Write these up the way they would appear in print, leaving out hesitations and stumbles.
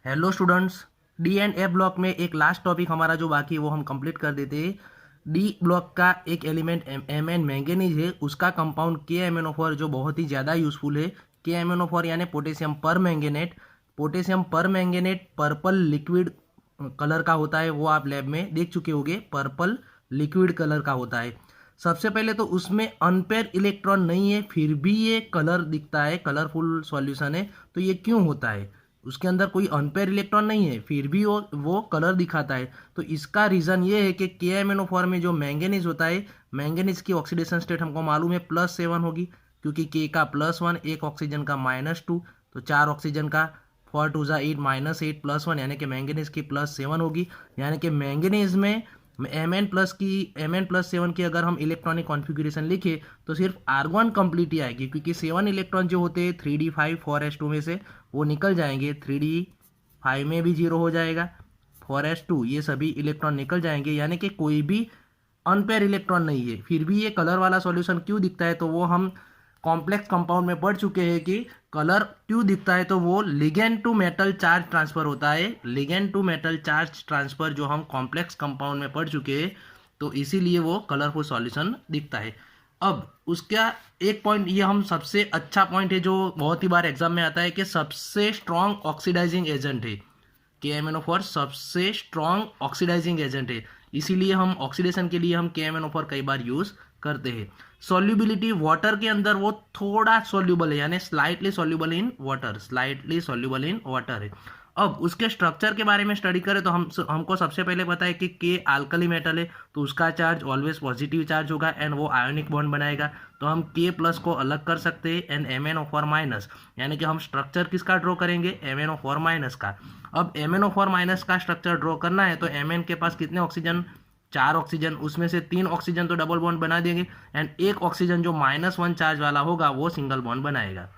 Hello students. D and A block में एक last topic हमारा जो बाकी है वो हम कंप्लीट कर देते हैं। डी ब्लॉक का एक एलिमेंट एम एन मैंगनीज है, उसका कंपाउंड के एम एन ओ फोर जो बहुत ही ज़्यादा यूजफुल है। के एम एन ओ फोर यानी पोटेशियम पर मैंगनेट। पोटेशियम पर मैंगनेट पर्पल लिक्विड कलर का होता है, वो आप लैब में देख चुके होंगे, पर्पल लिक्विड कलर का होता है। सबसे पहले तो उसमें अनपेयर इलेक्ट्रॉन नहीं है, फिर भी ये कलर दिखता है, कलरफुल सॉल्यूशन है। तो ये क्यों होता है? उसके अंदर कोई अनपेयर इलेक्ट्रॉन नहीं है, फिर भी वो कलर दिखाता है। तो इसका रीज़न ये है कि के एम एन ओ फोर में जो मैंगनीज होता है, मैंगनीज की ऑक्सीडेशन स्टेट हमको मालूम है +7 होगी, क्योंकि के का +1, एक ऑक्सीजन का -2, तो 4 ऑक्सीजन का 4 2 ज़ा 8 -8 +1 यानी कि मैंगनीज की +7 होगी। यानी कि मैंगनीज में Mn+7 की अगर हम इलेक्ट्रॉनिक कॉन्फ़िगरेशन लिखे तो सिर्फ आर्गन कंप्लीट ही आएगी, क्योंकि 7 इलेक्ट्रॉन जो होते हैं 3d5 4s2 में से वो निकल जाएंगे। 3d5 में भी 0 हो जाएगा, 4s2 ये सभी इलेक्ट्रॉन निकल जाएंगे, यानी कि कोई भी अनपेयर इलेक्ट्रॉन नहीं है। फिर भी ये कलर वाला सॉल्यूशन क्यों दिखता है, तो वो हम कॉम्प्लेक्स कंपाउंड में पढ़ चुके हैं कि कलर क्यों दिखता है। तो वो ligand to metal charge transfer होता है, ligand to metal charge transfer जो हम कॉम्प्लेक्स कंपाउंड में पढ़ चुके हैं, तो इसीलिए वो कलरफुल सॉल्यूशन दिखता है। अब उसका एक पॉइंट, ये हम सबसे अच्छा पॉइंट है जो बहुत ही बार एग्जाम में आता है, कि सबसे स्ट्रॉन्ग ऑक्सीडाइजिंग एजेंट है। के एम एन ओ फोर सबसे स्ट्रॉन्ग ऑक्सीडाइजिंग एजेंट है, इसीलिए हम ऑक्सीडेशन के लिए हम के एम एन ओ फोर कई बार यूज करते हैं। सॉल्युबिलिटी वाटर के अंदर वो थोड़ा सॉल्युबल है, यानी slightly soluble in water, slightly soluble in water है। अब उसके स्ट्रक्चर के बारे में स्टडी करें तो हमको सबसे पहले पता है कि के अल्कली मेटल है, तो उसका चार्ज ऑलवेज पॉजिटिव चार्ज होगा एंड वो आयोनिक बॉन्ड बनाएगा। तो हम के प्लस को अलग कर सकते हैं and M N O four minus, यानी कि हम स्ट्रक्चर किसका ड्रॉ करेंगे, M N O four minus का। अब M N O four minus का स्ट्रक्चर ड्रॉ करना है तो एम एन के पास कितने ऑक्सीजन, 4 ऑक्सीजन, उसमें से 3 ऑक्सीजन तो डबल बॉन्ड बना देंगे एंड एक ऑक्सीजन जो -1 चार्ज वाला होगा वो सिंगल बॉन्ड बनाएगा,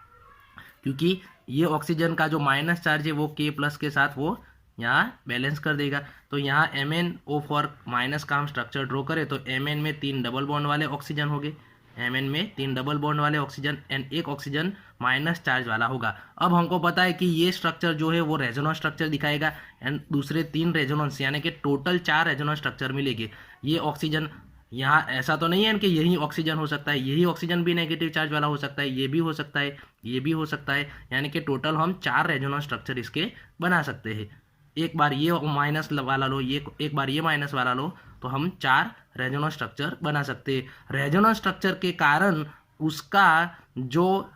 क्योंकि ये ऑक्सीजन का जो माइनस चार्ज है वो के प्लस के साथ वो यहाँ बैलेंस कर देगा। तो यहाँ M N O four minus का हम स्ट्रक्चर ड्रॉ करें तो एम एन में 3 डबल बॉन्ड वाले ऑक्सीजन हो गए, एम एन में 3 डबल बॉन्ड वाले ऑक्सीजन एंड एक ऑक्सीजन माइनस चार्ज वाला होगा। अब हमको पता है कि ये स्ट्रक्चर जो है वो रेजोनेंस स्ट्रक्चर दिखाएगा एंड दूसरे 3 रेजोनेंस, यानी कि टोटल 4 रेजोनेंस स्ट्रक्चर मिलेंगे। ये ऑक्सीजन यहाँ ऐसा तो नहीं है कि यही ऑक्सीजन हो सकता है, यही ऑक्सीजन भी नेगेटिव चार्ज वाला हो सकता है, ये भी हो सकता है, ये भी हो सकता है, यानी कि टोटल हम 4 रेजोनेंस स्ट्रक्चर इसके बना सकते हैं। एक बार ये माइनस वाला लो, ये एक बार ये माइनस वाला लो, तो हम 4 रेजोनेंस स्ट्रक्चर बना सकते हैं। रेजोनेंस स्ट्रक्चर के कारण उसका जो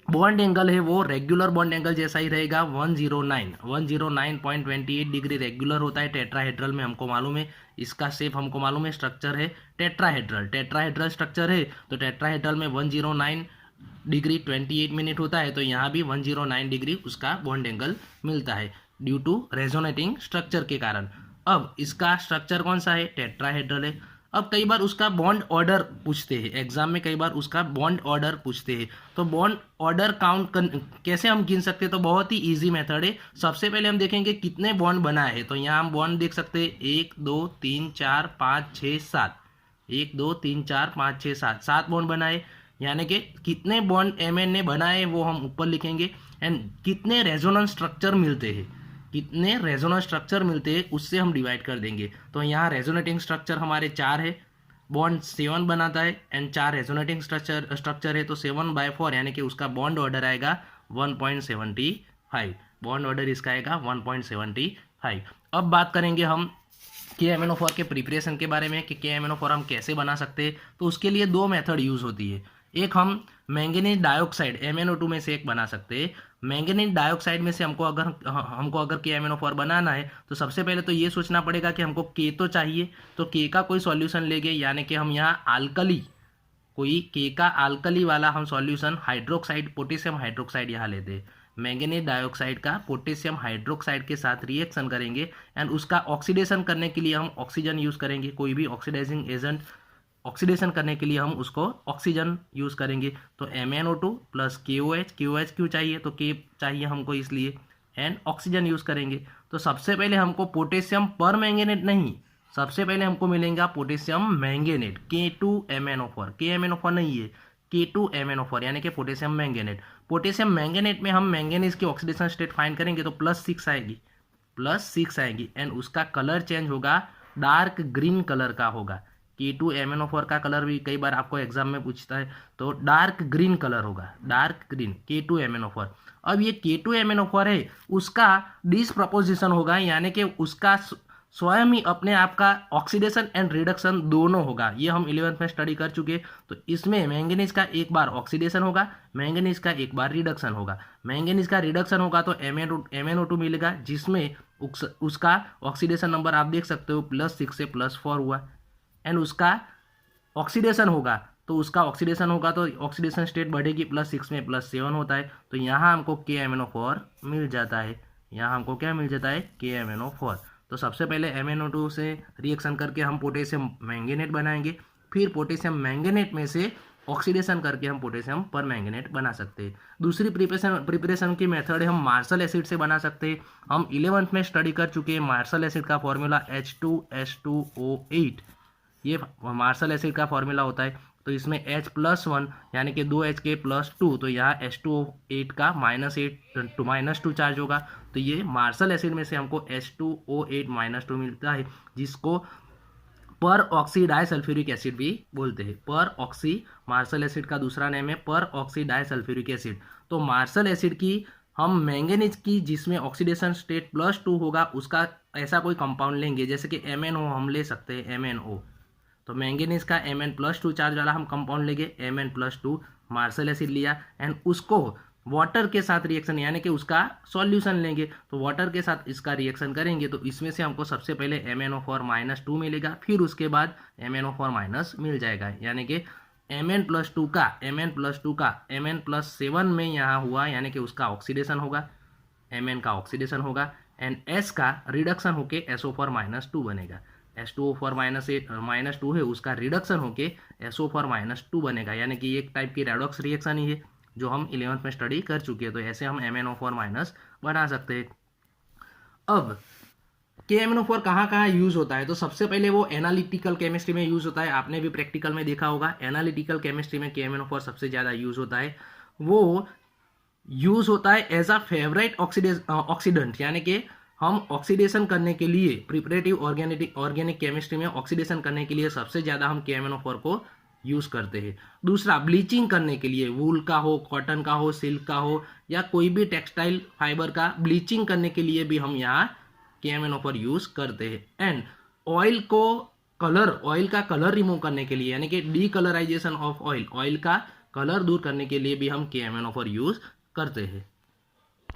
बॉन्ड एंगल है वो रेगुलर बॉन्ड एंगल जैसा ही रहेगा, 109.28 डिग्री रेगुलर होता है टेट्राहेड्रल में, हमको मालूम है। इसका शेप हमको मालूम है, स्ट्रक्चर है टेट्राहेड्रल, टेट्राहेड्रल स्ट्रक्चर है। तो टेट्राहेड्रल में 109 डिग्री 28 मिनट होता है, तो यहाँ भी 109 डिग्री उसका बॉन्ड एंगल मिलता है ड्यू टू रेजोनेटिंग स्ट्रक्चर के कारण। अब इसका स्ट्रक्चर कौन सा है, टेट्राहेड्रल है। अब कई बार उसका बॉन्ड ऑर्डर पूछते हैं एग्जाम में, कई बार उसका बॉन्ड ऑर्डर पूछते हैं। तो बॉन्ड ऑर्डर कैसे हम गिन सकते हैं, तो बहुत ही इजी मेथड है। सबसे पहले हम देखेंगे कितने बॉन्ड बनाए हैं, तो यहाँ हम बॉन्ड देख सकते हैं 1 2 3 4 5 6 7, 1 2 3 4 5 6 7, 7 बॉन्ड बनाए, यानी कि कितने बॉन्ड एम एन ने बनाए वो हम ऊपर लिखेंगे एंड कितने रेजोनेंस स्ट्रक्चर मिलते हैं, कितने रेजोनेंस स्ट्रक्चर मिलते हैं उससे हम डिवाइड कर देंगे। तो यहाँ रेजोनेटिंग स्ट्रक्चर हमारे 4 है, बॉन्ड 7 बनाता है एंड 4 रेजोनेटिंग स्ट्रक्चर है, तो 7/4 यानी कि उसका बॉन्ड ऑर्डर आएगा 1.75, बॉन्ड ऑर्डर इसका आएगा 1.75। अब बात करेंगे हम के एम एन ओ फोर के प्रिपरेशन के बारे में कि के एम एन ओ फोर हम कैसे बना सकते हैं। तो उसके लिए 2 मेथड यूज़ होती है। एक हम मैंगनीज डाइऑक्साइड MnO2 में से एक बना सकते हैं। मैंगनीज डाइऑक्साइड में से हमको अगर के एम एन ओ फोर बनाना है तो सबसे पहले तो ये सोचना पड़ेगा कि हमको के तो चाहिए, तो के का कोई सॉल्यूशन लेंगे, यानी कि हम यहाँ आल्कली, कोई के का आल्कली वाला हम सॉल्यूशन हाइड्रोक्साइड, पोटेशियम हाइड्रोक्साइड यहाँ लेते हैं। मैंगनीज डाइऑक्साइड का पोटेशियम हाइड्रोक्साइड के साथ रिएक्शन करेंगे एंड उसका ऑक्सीडेशन करने के लिए हम ऑक्सीजन यूज़ करेंगे, कोई भी ऑक्सीडाइजिंग एजेंट ऑक्सीडेशन करने के लिए हम उसको ऑक्सीजन यूज़ करेंगे। तो MnO2 प्लस KOH, KOH क्यों चाहिए, तो के चाहिए हमको इसलिए, एंड ऑक्सीजन यूज़ करेंगे। तो सबसे पहले हमको पोटेशियम पर मैंगनेट नहीं, सबसे पहले हमको मिलेगा पोटेशियम मैंगनेट K2MnO4, KMnO4 नहीं है, K2MnO4 यानी कि पोटेशियम मैंगनेट। पोटेशियम मैंगनेट में हम मैंगनीज की ऑक्सीडेशन स्टेट फाइंड करेंगे तो +6 आएगी, +6 आएगी एंड उसका कलर चेंज होगा, डार्क ग्रीन कलर का होगा। K2MnO4 का कलर भी कई बार आपको एग्जाम में पूछता है, तो डार्क ग्रीन कलर होगा, डार्क ग्रीन K2MnO4। अब ये K2MnO4 है, उसका डिसप्रपोजिशन होगा, यानी कि उसका स्वयं ही अपने आप का ऑक्सीडेशन एंड रिडक्शन दोनों होगा। ये हम 11th में स्टडी कर चुके। तो इसमें मैंगनीज का एक बार ऑक्सीडेशन होगा, मैंगनीज का एक बार रिडक्शन होगा। मैंगनीज का रिडक्शन होगा तो MnO2 मिलेगा, जिसमें उसका ऑक्सीडेशन नंबर आप देख सकते हो +6 से +4 हुआ। एंड उसका ऑक्सीडेशन होगा तो ऑक्सीडेशन स्टेट बढ़ेगी, +6 में +7 होता है। तो यहाँ हमको KMnO4 मिल जाता है। यहाँ हमको क्या मिल जाता है? KMnO4। तो सबसे पहले MnO2 से रिएक्शन करके हम पोटेशियम मैंगनेट बनाएंगे, फिर पोटेशियम मैंगनेट में से ऑक्सीडेशन करके हम पोटेशियम पर मैंगनेट बना सकते हैं। दूसरी प्रिपरेशन की मेथड है हम मार्शल एसिड से बना सकते हैं। हम 11th में स्टडी कर चुके हैं। मार्शल एसिड का फॉर्मूला H2S2O8, ये मार्शल एसिड का फॉर्मूला होता है। तो इसमें H+1 यानी कि 2HK+2, तो यहाँ H2O8 का -2 चार्ज होगा। तो ये मार्शल एसिड में से हमको H2O8-2 मिलता है, जिसको पर ऑक्सी डाइसल्फ्यूरिक एसिड भी बोलते हैं। पर ऑक्सी मार्शल एसिड का दूसरा नेम है पर ऑक्सी डाइसल्फ्यूरिक एसिड। तो मार्शल एसिड की हम मैंगनीज की जिसमें ऑक्सीडेशन स्टेट +2 होगा, उसका ऐसा कोई कंपाउंड लेंगे, जैसे कि MnO हम ले सकते हैं, MnO। तो मैंगनीज का Mn+2 चार्ज वाला हम कंपाउंड लेंगे, Mn+2 मार्शल एसिड लिया एंड उसको वाटर के साथ रिएक्शन यानी कि उसका सॉल्यूशन लेंगे। तो वाटर के साथ इसका रिएक्शन करेंगे तो इसमें से हमको सबसे पहले MnO4-2 मिलेगा, फिर उसके बाद MnO4- मिल जाएगा, यानी कि Mn+2 का Mn+7 में यहाँ हुआ, यानी कि उसका ऑक्सीडेशन होगा, Mn का ऑक्सीडेशन होगा एंड S का रिडक्शन होके SO4-2 बनेगा। H2O4-2 है, उसका रिडक्शन होके SO4-2 बनेगा, यानी कि एक टाइप की रेडॉक्स रिएक्शन ही है जो हम 11th में स्टडी कर चुके हैं। तो ऐसे हम MnO4- बना सकते हैं। अब KMnO4 कहाँ कहाँ यूज होता है? तो सबसे पहले वो एनालिटिकल केमिस्ट्री में यूज होता है। आपने भी प्रैक्टिकल में देखा होगा, एनालिटिकल केमिस्ट्री में KMnO4 सबसे ज़्यादा यूज होता है। वो यूज होता है एज अ फेवरेट ऑक्सीडेंट, यानी कि हम ऑक्सीडेशन करने के लिए प्रिपरेटिव ऑर्गेनिक केमिस्ट्री में ऑक्सीडेशन करने के लिए सबसे ज़्यादा हम KMnO4 को यूज़ करते हैं। दूसरा, ब्लीचिंग करने के लिए, वूल का हो, कॉटन का हो, सिल्क का हो या कोई भी टेक्सटाइल फाइबर का ब्लीचिंग करने के लिए भी हम यहाँ KMnO4 यूज़ करते हैं। एंड ऑयल का कलर रिमूव करने के लिए, यानी कि डीकलराइजेशन ऑफ ऑयल का कलर दूर करने के लिए भी हम KMnO4 यूज़ करते हैं।